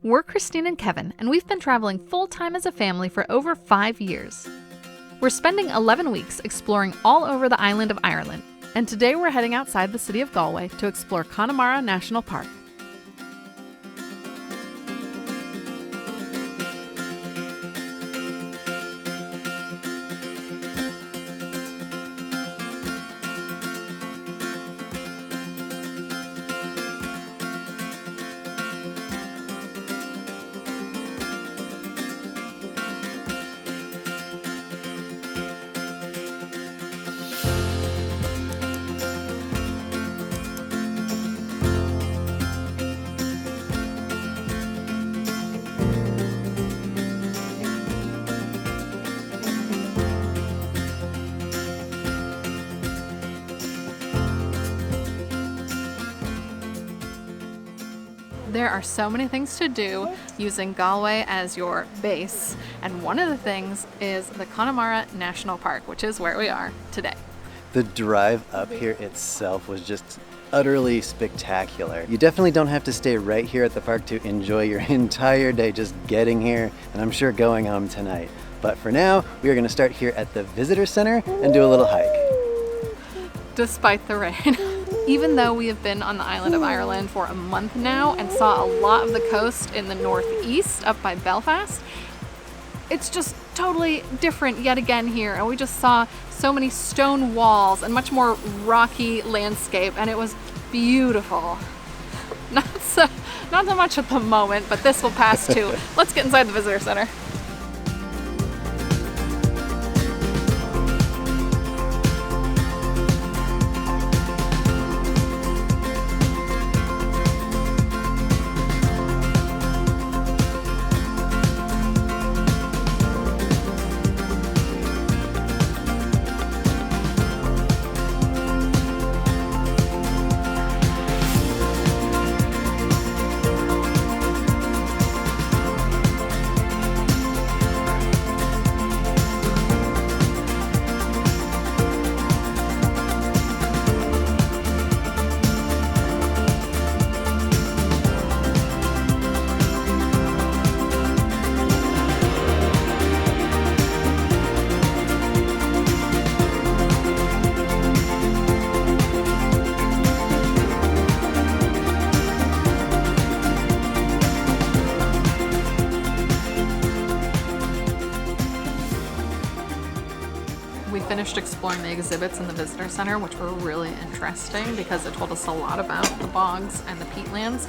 We're Christine and Kevin, and we've been traveling full-time as a family for over 5 years. We're spending 11 weeks exploring all over the island of Ireland, and today we're heading outside the city of Galway to explore Connemara National Park. There are so many things to do using Galway as your base, and one of the things is the Connemara National Park, which is where we are today. The drive up here itself was just utterly spectacular. You definitely don't have to stay right here at the park to enjoy your entire day just getting here, and I'm sure going home tonight. But for now, we are going to start here at the visitor center and do a little hike. Despite the rain. Even though we have been on the island of Ireland for a month now and saw a lot of the coast in the northeast up by Belfast, it's just totally different yet again here. And we just saw so many stone walls and much more rocky landscape, and it was beautiful. Not so much at the moment, but this will pass too. Let's get inside the visitor center. We finished exploring the exhibits in the visitor center, which were really interesting because it told us a lot about the bogs and the peatlands.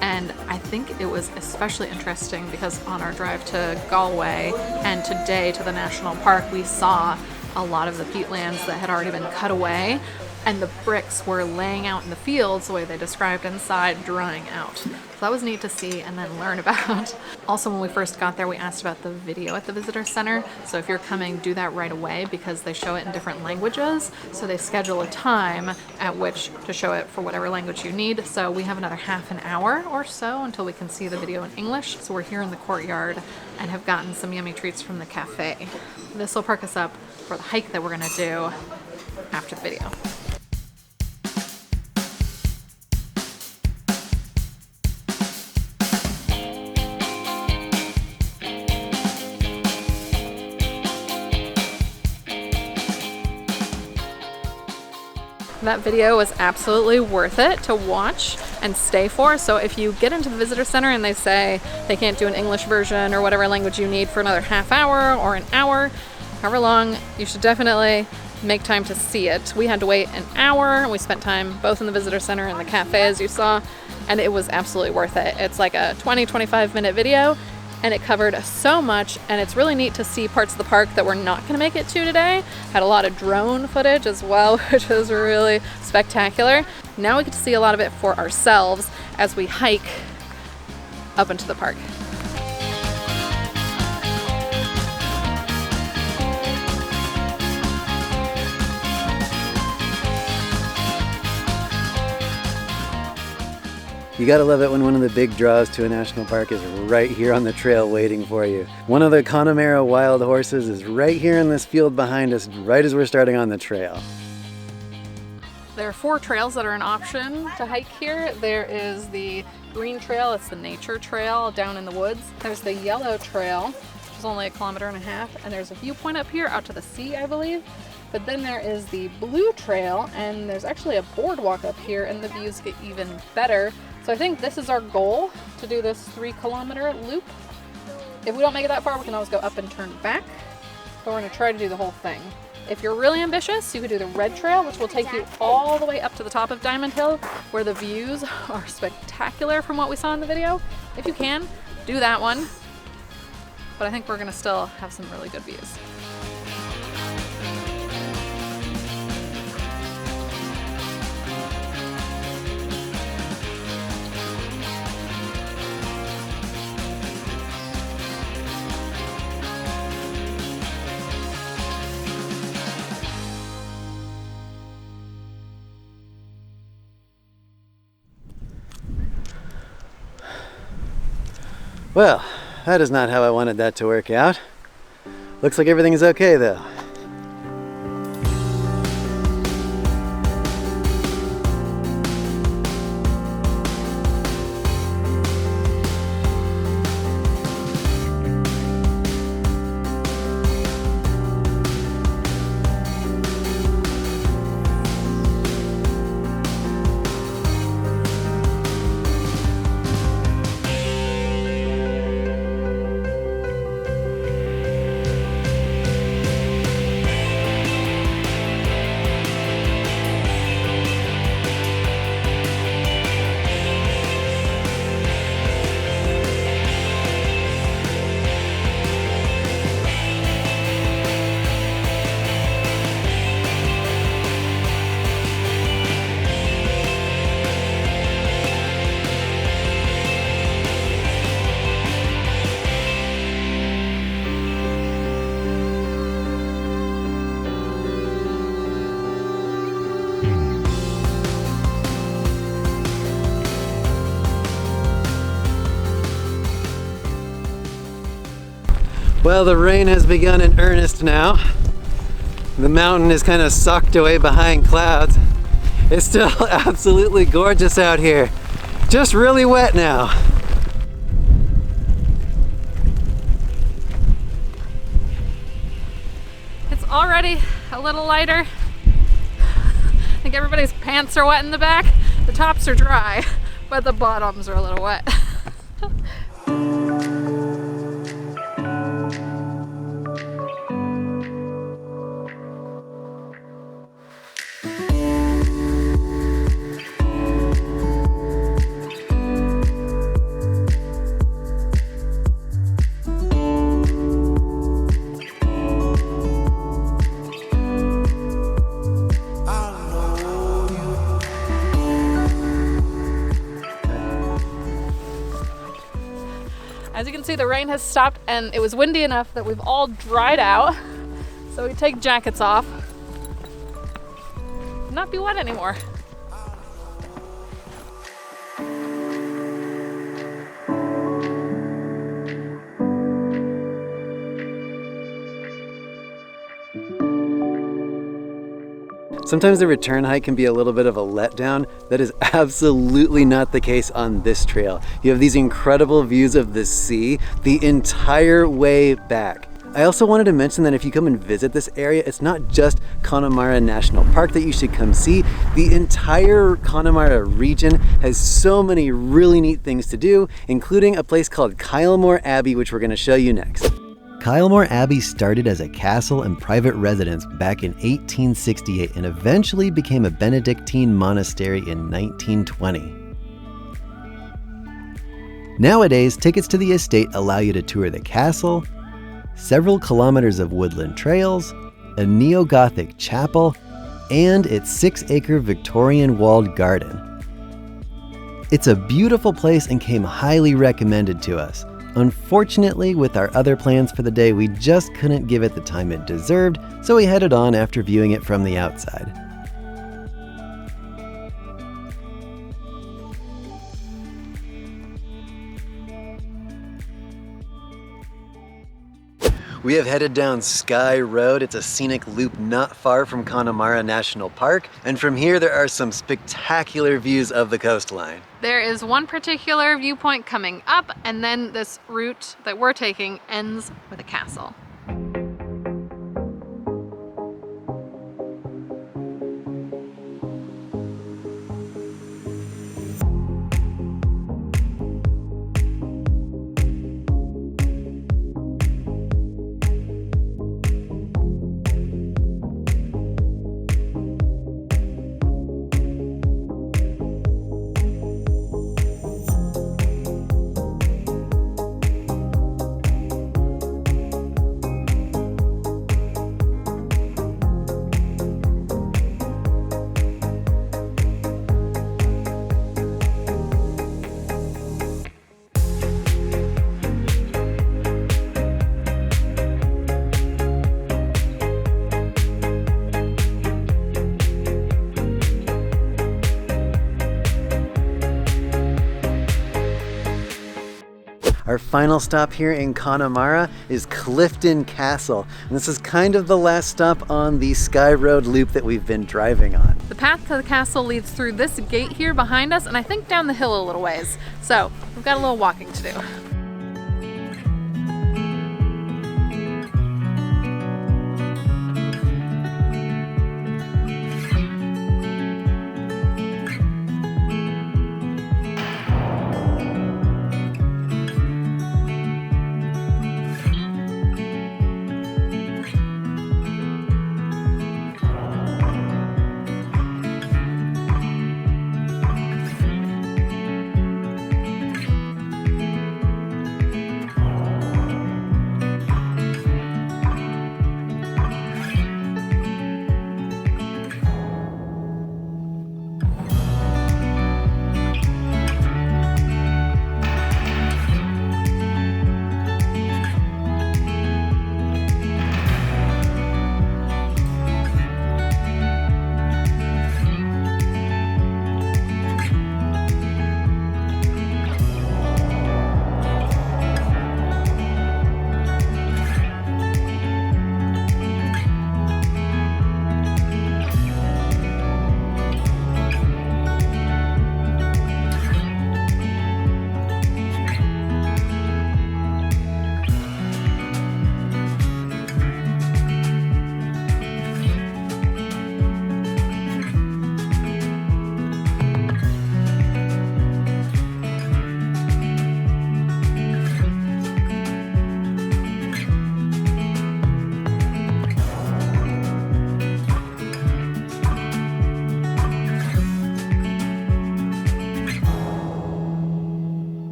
And I think it was especially interesting because on our drive to Galway and today to the national park, we saw a lot of the peatlands that had already been cut away, and the bricks were laying out in the fields the way they described inside, drying out. So that was neat to see and then learn about. Also, when we first got there, we asked about the video at the visitor center. So if you're coming, do that right away because they show it in different languages. So they schedule a time at which to show it for whatever language you need. So we have another half an hour or so until we can see the video in English. So we're here in the courtyard and have gotten some yummy treats from the cafe. This will perk us up for the hike that we're gonna do after the video. That video was absolutely worth it to watch and stay for. So if you get into the visitor center and they say they can't do an English version or whatever language you need for another half hour or an hour, however long, you should definitely make time to see it. We had to wait an hour, and we spent time both in the visitor center and the cafe, as you saw, and it was absolutely worth it. It's like a 20-25 minute video, and it covered so much, and it's really neat to see parts of the park that we're not going to make it to today. Had a lot of drone footage as well, which was really spectacular. Now we get to see a lot of it for ourselves as we hike up into the park. You gotta love it when one of the big draws to a national park is right here on the trail waiting for you. One of the Connemara wild horses is right here in this field behind us, right as we're starting on the trail. There are 4 trails that are an option to hike here. There is the green trail, it's the nature trail down in the woods. There's the yellow trail, which is only 1.5 kilometers, and there's a viewpoint up here out to the sea, I believe. But then there is the blue trail, and there's actually a boardwalk up here, and the views get even better. So I think this is our goal, to do this 3-kilometer loop. If we don't make it that far, we can always go up and turn back, but we're gonna try to do the whole thing. If you're really ambitious, you could do the red trail, which will take you all the way up to the top of Diamond Hill, where the views are spectacular from what we saw in the video. If you can, do that one. But I think we're gonna still have some really good views. Well, that is not how I wanted that to work out. Looks like everything is okay though. Well, the rain has begun in earnest now. The mountain is kind of socked away behind clouds. It's still absolutely gorgeous out here. Just really wet now. It's already a little lighter. I think everybody's pants are wet in the back. The tops are dry, but the bottoms are a little wet. As you can see, the rain has stopped and it was windy enough that we've all dried out. So we take jackets off. Not be wet anymore. Sometimes the return hike can be a little bit of a letdown. That is absolutely not the case on this trail. You have these incredible views of the sea the entire way back. I also wanted to mention that if you come and visit this area, it's not just Connemara National Park that you should come see. The entire Connemara region has so many really neat things to do, including a place called Kylemore Abbey, which we're going to show you next. Kylemore Abbey started as a castle and private residence back in 1868 and eventually became a Benedictine monastery in 1920. Nowadays, tickets to the estate allow you to tour the castle, several kilometers of woodland trails, a neo-Gothic chapel, and its 6-acre Victorian walled garden. It's a beautiful place and came highly recommended to us. Unfortunately, with our other plans for the day, we just couldn't give it the time it deserved, so we headed on after viewing it from the outside. We have headed down Skye Road. It's a scenic loop not far from Connemara National Park. And from here, there are some spectacular views of the coastline. There is one particular viewpoint coming up, and then this route that we're taking ends with a castle. Our final stop here in Connemara is Clifton Castle. And this is kind of the last stop on the Skye Road loop that we've been driving on. The path to the castle leads through this gate here behind us, and I think down the hill a little ways. So we've got a little walking to do.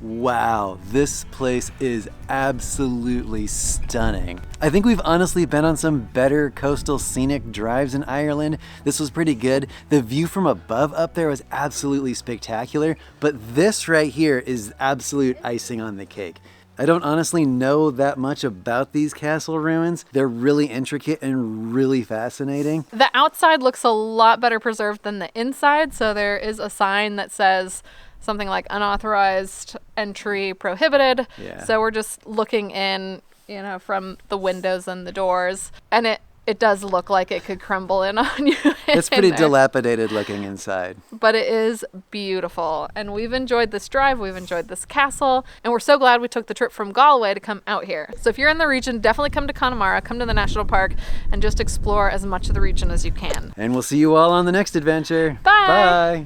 Wow, this place is absolutely stunning. I think we've honestly been on some better coastal scenic drives in Ireland. This was pretty good. The view from above up there was absolutely spectacular, but this right here is absolute icing on the cake. I don't honestly know that much about these castle ruins. They're really intricate and really fascinating. The outside looks a lot better preserved than the inside, so there is a sign that says something like unauthorized entry prohibited. Yeah. So we're just looking in, you know, from the windows and the doors, and it does look like it could crumble in on you. It's pretty dilapidated looking inside. But it is beautiful, and we've enjoyed this drive, we've enjoyed this castle, and we're so glad we took the trip from Galway to come out here. So if you're in the region, definitely come to Connemara, come to the national park, and just explore as much of the region as you can. And we'll see you all on the next adventure. Bye! Bye!